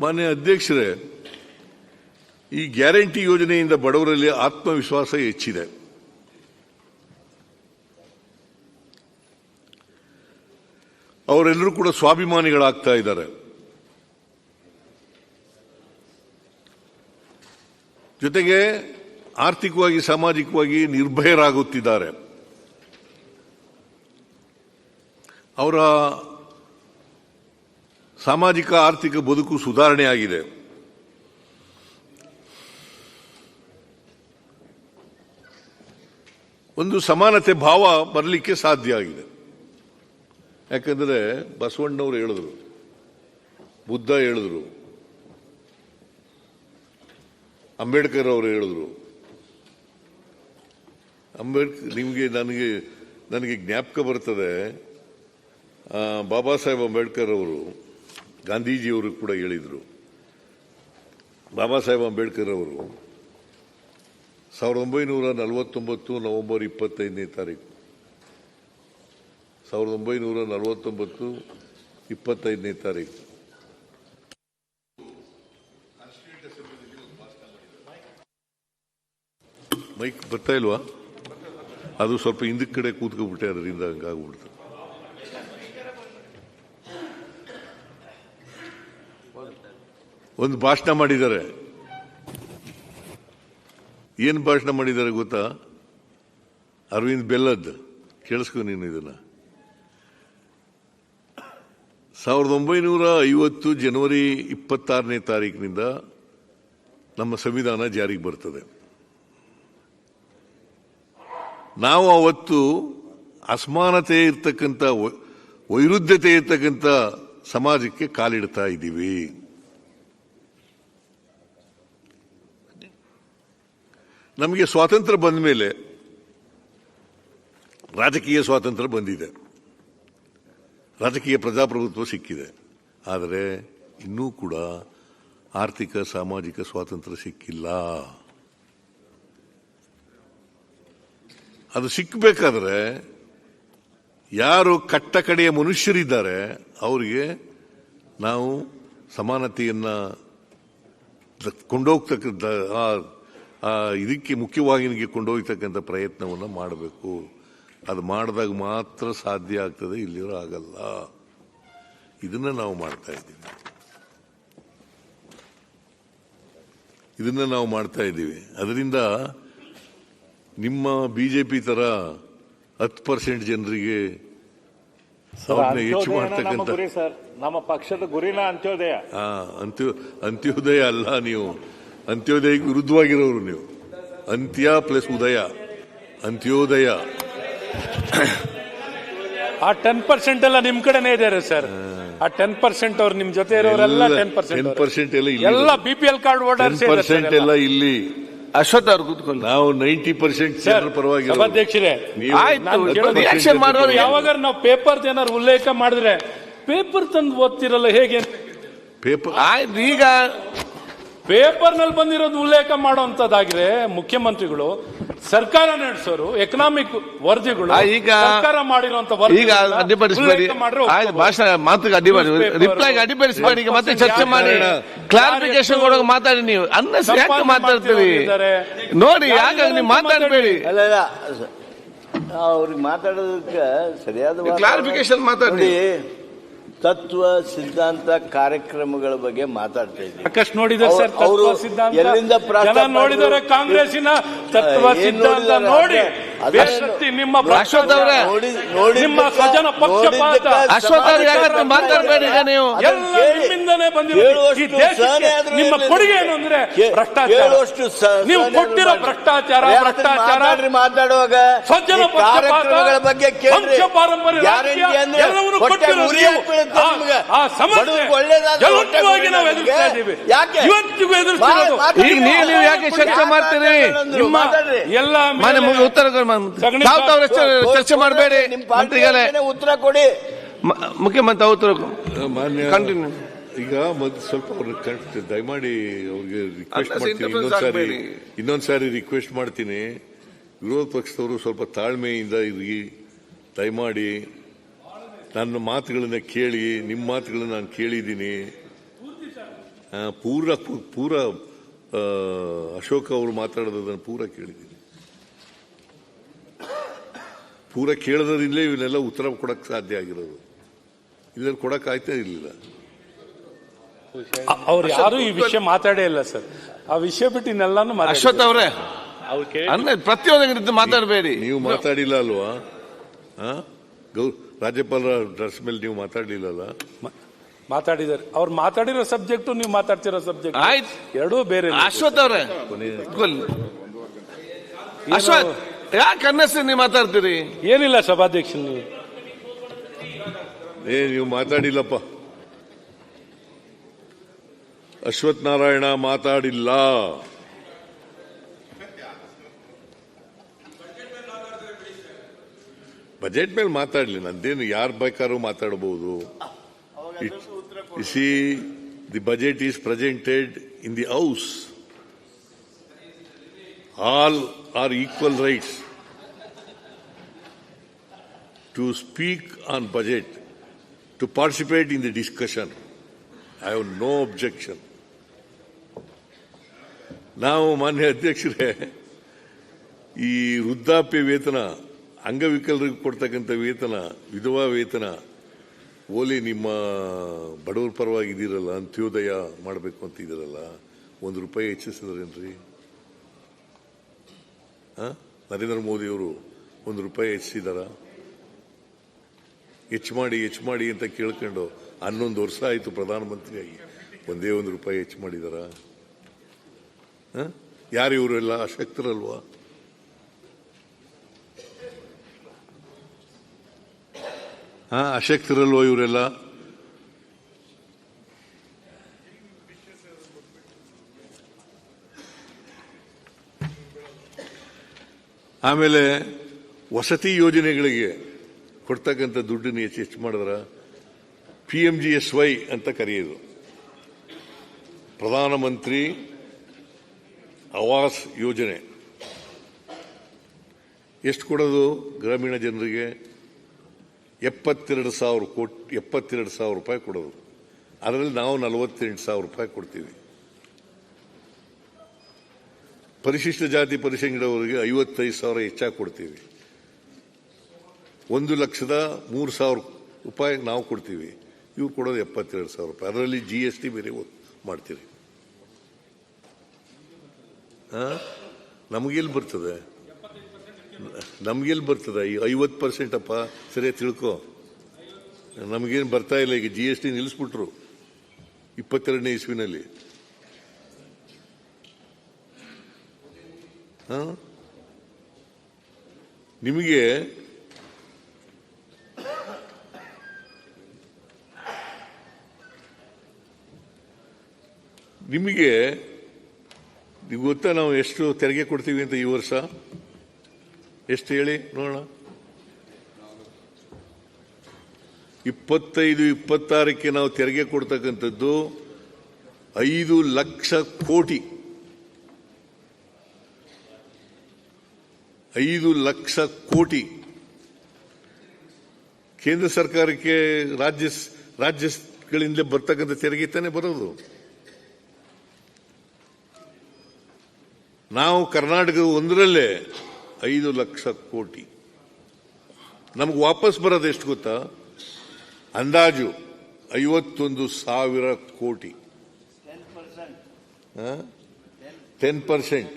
ಮಾನ್ಯ ಅಧ್ಯಕ್ಷರೇ, ಈ ಗ್ಯಾರಂಟಿ ಯೋಜನೆಯಿಂದ ಬಡವರಲ್ಲಿ ಆತ್ಮವಿಶ್ವಾಸ ಹೆಚ್ಚಿದೆ. ಅವರೆಲ್ಲರೂ ಕೂಡ ಸ್ವಾಭಿಮಾನಿಗಳಾಗ್ತಾ ಇದ್ದಾರೆ. ಜೊತೆಗೆ ಆರ್ಥಿಕವಾಗಿ ಸಾಮಾಜಿಕವಾಗಿ ನಿರ್ಭಯರಾಗುತ್ತಿದ್ದಾರೆ. ಅವರ ಸಾಮಾಜಿಕ ಆರ್ಥಿಕ ಬದುಕು ಸುಧಾರಣೆ ಆಗಿದೆ. ಒಂದು ಸಮಾನತೆ ಭಾವ ಬರಲಿಕ್ಕೆ ಸಾಧ್ಯ ಆಗಿದೆ. ಯಾಕಂದ್ರೆ ಬಸವಣ್ಣವರು ಹೇಳಿದ್ರು, ಬುದ್ಧ ಹೇಳಿದ್ರು, ಅಂಬೇಡ್ಕರ್ ಅವರು ಹೇಳಿದ್ರು. ನನಗೆ ಜ್ಞಾಪಕ ಬರ್ತದೆ, ಬಾಬಾ ಸಾಹೇಬ್ ಅಂಬೇಡ್ಕರ್ ಅವರು ಗಾಂಧೀಜಿಯವರು ಕೂಡ ಹೇಳಿದರು. ಬಾಬಾ ಸಾಹೇಬ್ ಅಂಬೇಡ್ಕರ್ ಅವರು 1949 ನವೆಂಬರ್ 25ನೇ ತಾರೀಕು 1949 25ನೇ ತಾರೀಕು ಮೈಕ್ ಬರ್ತಾ ಇಲ್ವಾ? ಅದು ಸ್ವಲ್ಪ ಹಿಂದಕ್ಕೆ ಕಡೆ ಕೂತ್ಕೊಂಡ್ಬಿಟ್ಟೆ, ಅದರಿಂದ ಹಂಗಾಗ್ಬಿಡ್ತು. ಒಂದು ಭಾಷಣ ಮಾಡಿದ್ದಾರೆ. ಏನು ಭಾಷಣ ಮಾಡಿದ್ದಾರೆ ಗೊತ್ತಾ? ಅರವಿಂದ್ ಬೆಲ್ಲದ್, ಕೇಳಿಸ್ಕೊ ನೀನು ಇದನ್ನ. 1950 ಜನವರಿ 26ನೇ ತಾರೀಕಿನಿಂದ ನಮ್ಮ ಸಂವಿಧಾನ ಜಾರಿಗೆ ಬರ್ತದೆ. ನಾವು ಅವತ್ತು ಅಸಮಾನತೆ ಇರ್ತಕ್ಕಂಥ, ವೈರುಧ್ಯತೆ ಇರ್ತಕ್ಕಂಥ ಸಮಾಜಕ್ಕೆ ಕಾಲಿಡ್ತಾ ಇದ್ದೀವಿ. ನಮಗೆ ಸ್ವಾತಂತ್ರ್ಯ ಬಂದ ಮೇಲೆ ರಾಜಕೀಯ ಸ್ವಾತಂತ್ರ್ಯ ಬಂದಿದೆ, ರಾಜಕೀಯ ಪ್ರಜಾಪ್ರಭುತ್ವ ಸಿಕ್ಕಿದೆ. ಆದರೆ ಇನ್ನೂ ಕೂಡ ಆರ್ಥಿಕ ಸಾಮಾಜಿಕ ಸ್ವಾತಂತ್ರ್ಯ ಸಿಕ್ಕಿಲ್ಲ. ಅದು ಸಿಕ್ಕಬೇಕಾದ್ರೆ ಯಾರು ಕಟ್ಟ ಕಡೆಯ ಮನುಷ್ಯರಿದ್ದಾರೆ ಅವರಿಗೆ ನಾವು ಸಮಾನತೆಯನ್ನ ಕೊಂಡೋಗ್ತಕ್ಕಂಥ ಇದಕ್ಕೆ ಮುಖ್ಯವಾಹಿನಿಗೆ ಕೊಂಡೋಗ್ತಕ್ಕಂಥ ಪ್ರಯತ್ನವನ್ನು ಮಾಡಬೇಕು. ಅದು ಮಾಡಿದಾಗ ಮಾತ್ರ ಸಾಧ್ಯ ಆಗ್ತದೆ, ಇಲ್ಲಿರೋ ಆಗಲ್ಲ. ಇದನ್ನ ನಾವು ಮಾಡ್ತಾ ಇದ್ದೀವಿ. ಅದರಿಂದ ನಿಮ್ಮ ಬಿಜೆಪಿ ತರ 10% ಜನರಿಗೆ ಹೆಚ್ಚು ಮಾಡ್ತಕ್ಕಂಥ, ನಮ್ಮ ಪಕ್ಷದ ಗುರಿನ ಅಂತ್ಯೋದಯ. ಅಂತ್ಯೋದಯ ಅಲ್ಲ, ನೀವು ಅಂತ್ಯೋದಯಕ್ಕೆ ವಿರುದ್ಧವಾಗಿರೋರು. ನೀವು ಅಂತ್ಯ ಪ್ಲಸ್ ಉದಯ, ಅಂತ್ಯೋದಯ. ಆ 10% ಎಲ್ಲ ನಿಮ್ ಕಡೆನೇ ಇದ್ದಾರೆ ಸರ್. ಆ 10% ಅವ್ರು ನಿಮ್ ಜೊತೆ ಇರೋರೆಲ್ಲ 10% ಎಲ್ಲ BPL ಕಾರ್ಡ್ ವೋಟರ್ಸ್ 10% ಎಲ್ಲ ಇಲ್ಲಿ. ಅಶ್ವಥ್ ಅವ್ರು ಕೂತ್ಕೊಂಡು ನಾವು 90% ಜನರ ಪರವಾಗಿ. ಸಭಾಧ್ಯಕ್ಷರೇ, ಯಾವಾಗ ನಾವು ಪೇಪರ್ ಏನಾದ್ರು ಉಲ್ಲೇಖ ಮಾಡಿದ್ರೆ ಪೇಪರ್ ತಂದು ಓದ್ತಿರಲ್ಲ, ಹೇಗೆ? ಪೇಪರ್ ಈಗ ಪೇಪರ್ ನಲ್ಲಿ ಬಂದಿರೋದು ಉಲ್ಲೇಖ ಮಾಡುವಂತದ್ದಾಗಿದೆ. ಮುಖ್ಯಮಂತ್ರಿಗಳು ಸರ್ಕಾರ ನಡೆಸೋರು ಎಕನಾಮಿಕ್ ವರದಿಗಳು ಈಗ ಸರ್ಕಾರ ಮಾಡಿರುವಂತ ಈಗ ಅಡ್ಡಿಪಡಿಸಬೇಡಿ, ಭಾಷಣ ಮಾತಿಗೆ ಅಡ್ಡಿಪಡಿ, ರಿಪ್ಲೈಗೆ ಅಡ್ಡಿಪಡಿಸಬೇಡಿ. ಈಗ ಮತ್ತೆ ಚರ್ಚೆ ಮಾಡಿ ಕ್ಲಾರಿಫಿಕೇಶನ್ ಕೊಡೋಕೆ ಮಾತಾಡಿ. ನೀವು ಯಾಕೆ ಮಾತಾಡ್ತೀವಿ ನೋಡಿ, ಯಾಕೆ ನೀವು ಮಾತಾಡಬೇಡಿ. ಅವ್ರಿಗೆ ಮಾತಾಡೋದಕ್ಕೆ ಸರಿಯಾದ ಕ್ಲಾರಿಫಿಕೇಶನ್ ಮಾತಾಡಿ. ತತ್ವ ಸಿದ್ಧಾಂತ ಕಾರ್ಯಕ್ರಮಗಳ ಬಗ್ಗೆ ಮಾತಾಡ್ತಾ ಇದ್ದೀವಿ. ಸಾಕಷ್ಟು ನೋಡಿದ್ದಾರೆ ಸರ್ ತತ್ವ ಸಿದ್ಧಾಂತ. ಎಲ್ಲಿಂದ ಜನ ನೋಡಿದ್ದಾರೆ ಕಾಂಗ್ರೆಸ್ಸಿನ ತತ್ವ ಸಿದ್ಧಾಂತ ನೋಡಿ. ಬೇಸತ್ತಿ ನಿಮ್ಮ ಅಶ್ವಥ್ ಅವರೇ, ನಿಮ್ಮ ಸ್ವಜನ ಪಕ್ಷಪಾತ. ಅಶ್ವಥ್ ಅವ್ರು ಯಾಕೆ ಮಾತಾಡಬೇಡಿ. ಈಗ ನೀವು ಎಲ್ಲ ನಿಮ್ಮಿಂದನೇ ಬಂದಿರೋ ಈ ದೇಶಕ್ಕೆ ನಿಮ್ಮ ಕೊಡುಗೆ ಏನು ಅಂದ್ರೆ ಭ್ರಷ್ಟಾಚಾರ. ನೀವು ಕೊಟ್ಟಿರೋ ಭ್ರಷ್ಟಾಚಾರ ಮಾತಾಡುವಾಗ ಸ್ವಜನ ಕಾರ್ಯಕ್ರಮಗಳ ಬಗ್ಗೆ ವಂಶ ಪಾರಂಪರ್ಯ ಎಲ್ಲವನ್ನೂ ಕೊಟ್ಟಿರೋ ಆ ಸಮಸ್ಯೆ ಜಲವಾಗಿ ನಾವು ಎದುರಿಸ್ತಾ ಇದ್ದೀವಿ. ಇವತ್ತಿಗೂ ಎದುರಿಸ್ತಿರೋದು. ಈಗ ನೀವು ಯಾಕೆ ಚರ್ಚೆ ಮಾಡ್ತೀರಿ? ನಿಮ್ಮ ಎಲ್ಲ ಉತ್ತರ ಚರ್ಚೆ ಮಾಡಬೇಡಿ. ಮಂತ್ರಿಗಳೇ ಉತ್ತರ ಕೊಡಿ. ಮುಖ್ಯಮಂತ್ರಿ ಉತ್ತರ ಕಂಟಿನ್ಯೂ. ಈಗ ಸ್ವಲ್ಪ ಅವ್ರಿಗೆ ದಯಮಾಡಿ ಅವ್ರಿಗೆ ರಿಕ್ವೆಸ್ಟ್ ಮಾಡ್ತೀನಿ, ಇನ್ನೊಂದ್ಸಾರಿ ರಿಕ್ವೆಸ್ಟ್ ಮಾಡ್ತೀನಿ. ವಿರೋಧ ಪಕ್ಷದವರು ಸ್ವಲ್ಪ ತಾಳ್ಮೆಯಿಂದ ಇರಿ, ದಯಮಾಡಿ. ನನ್ನ ಮಾತುಗಳನ್ನ ಕೇಳಿ, ನಿಮ್ಮ ಮಾತುಗಳನ್ನ ನಾನು ಕೇಳಿದ್ದೀನಿ. ಪೂರ ಅಶೋಕ್ ಅವರು ಮಾತಾಡೋದನ್ನು ಪೂರ ಕೇಳಿದ್ದೀನಿ. ಪೂರ ಕೇಳೋದ್ರಿಂದಲೇ ಇವನ್ನೆಲ್ಲ ಉತ್ತರ ಕೊಡಕ್ಕೆ ಸಾಧ್ಯ ಆಗಿರೋದು. ಇದನ್ನು ಕೊಡಕ್ಕೆ ಆಯ್ತಾ ಇರಲಿಲ್ಲ. ಅವ್ರು ಯಾರು ಈ ವಿಷಯ ಮಾತಾಡೇ ಇಲ್ಲ ಸರ್. ಆ ವಿಷಯ ಬಿಟ್ಟು ಇನ್ನೆಲ್ಲಾನು ಅಶ್ವಥ್ ಅವರೇ ಪ್ರತಿಯೊಂದು ಮಾತಾಡಬೇಡಿ. ನೀವು ಮಾತಾಡಿಲ್ಲ ಅಲ್ವಾ? ರಾಜ್ಯಪಾಲರ ಡ್ರೆಸ್ ಮೇಲೆ ನೀವು ಮಾತಾಡಲಿಲ್ಲಲ್ಲ? ಮಾತಾಡಿದ್ದಾರೆ. ಅವ್ರು ಮಾತಾಡಿರೋ ಸಬ್ಜೆಕ್ಟ್ ನೀವು ಮಾತಾಡ್ತಿರೋ ಸಬ್ಜೆಕ್ಟ್ ಆಯ್ತು, ಎರಡೂ ಬೇರೆ. ಅಶ್ವಥ್ ಅವರೇ ಅಶ್ವಥ್ ಯಾಕೆ ಅನ್ನಿಸ್ತೀರಿ ನೀವು ಮಾತಾಡ್ತೀರಿ? ಏನಿಲ್ಲ ಸಭಾಧ್ಯಕ್ಷ, ನೀವು ಮಾತಾಡಿಲ್ಲಪ್ಪ. ಅಶ್ವಥ್ ನಾರಾಯಣ ಮಾತಾಡಿಲ್ಲ. ಬಜೆಟ್ ಮೇಲೆ ಮಾತಾಡಲಿ, ನಂದೇನು ಯಾರು ಬೇಕಾದ್ರೂ ಮಾತಾಡಬಹುದು. See the budget is presented in the house. All are equal rights to speak on budget, to participate in the discussion. I have no objection. ನಾವು ಮಾನ್ಯ ಅಧ್ಯಕ್ಷರೇ, ಈ ವೃದ್ಧಾಪ್ಯ ವೇತನ, ಅಂಗವಿಕಲರಿಗೆ ಕೊಡ್ತಕ್ಕಂಥ ವೇತನ, ವಿಧವಾ ವೇತನ, ಓಲಿ ನಿಮ್ಮ ಬಡವರ ಪರವಾಗಿ ಇದಿರಲ್ಲ, ಅಂತ್ಯೋದಯ ಮಾಡಬೇಕು ಅಂತ ಇದಿರಲ್ಲ, ₹1 ಹೆಚ್ಚಿಸಿದ್ರೇನ್ರಿ? ನರೇಂದ್ರ ಮೋದಿ ಅವರು ₹1 ಹೆಚ್ಚಿಸಿದಾರ? ಹೆಚ್ಚು ಮಾಡಿ ಅಂತ ಕೇಳ್ಕೊಂಡು 11 ವರ್ಷ ಆಯಿತು ಪ್ರಧಾನಮಂತ್ರಿಯಾಗಿ, ಒಂದೇ ₹1 ಹೆಚ್ಚು ಮಾಡಿದಾರ? ಯಾರು ಇವರೆಲ್ಲ ಅಶಕ್ತರಲ್ವಾ? ಅಶಕ್ತರಲ್ವಾ ಇವರೆಲ್ಲ? ಆಮೇಲೆ ವಸತಿ ಯೋಜನೆಗಳಿಗೆ ಕೊಡ್ತಕ್ಕಂಥ ದುಡ್ಡನ್ನು ಹೆಚ್ಚು ಮಾಡಿದ್ರ PMGSY ಅಂತ ಕರೆಯೋದು, ಪ್ರಧಾನಮಂತ್ರಿ ಆವಾಸ್ ಯೋಜನೆ. ಎಷ್ಟು ಕೊಡೋದು ಗ್ರಾಮೀಣ ಜನರಿಗೆ? 72,000 ರೂಪಾಯಿ ಕೊಡೋದು. ಅದರಲ್ಲಿ ನಾವು 48,000 ರೂಪಾಯಿ ಕೊಡ್ತೀವಿ. ಪರಿಶಿಷ್ಟ ಜಾತಿ ಪರಿಶಂಗಡವರಿಗೆ 55,000 ಹೆಚ್ಚಾಗಿ ಕೊಡ್ತೀವಿ. 1,03,000 ರೂಪಾಯಿ ನಾವು ಕೊಡ್ತೀವಿ, ಇವ್ರು ಕೊಡೋದು 72,000 ರೂಪಾಯಿ. ಅದರಲ್ಲಿ GST ಬೇರೆ ಮಾಡ್ತೀರಿ. ನಮಗೆಲ್ಲಿ ಬರ್ತದೆ? ಈ 50% ಅಪ್ಪ, ಸರಿಯಾಗಿ ತಿಳ್ಕೊ. ನಮಗೇನು ಬರ್ತಾ ಇಲ್ಲ. ಈಗ GST ನಿಲ್ಲಿಸ್ಬಿಟ್ರು 22ನೇ ಇಸ್ವಿನಲ್ಲಿ. ನಿಮಗೆ ಗೊತ್ತಾ ನಾವು ಎಷ್ಟು ತೆರಿಗೆ ಕೊಡ್ತೀವಿ ಅಂತ ಈ ವರ್ಷ? ಎಷ್ಟು ಹೇಳಿ ನೋಡೋಣ. 25-26ಕ್ಕೆ ನಾವು ತೆರಿಗೆ ಕೊಡ್ತಕ್ಕಂಥದ್ದು 5 ಲಕ್ಷ ಕೋಟಿ. 5 ಲಕ್ಷ ಕೋಟಿ ಕೇಂದ್ರ ಸರ್ಕಾರಕ್ಕೆ ರಾಜ್ಯಗಳಿಂದ ಬರ್ತಕ್ಕಂಥ ತೆರಿಗೆ ತಾನೇ ಬರೋದು. ನಾವು ಕರ್ನಾಟಕದ ಒಂದರಲ್ಲೇ 5 ಲಕ್ಷ ಕೋಟಿ. ನಮ್ಗೆ ವಾಪಸ್ ಬರೋದು ಎಷ್ಟು ಗೊತ್ತಾ? ಅಂದಾಜು 51,000 ಕೋಟಿ. 10%.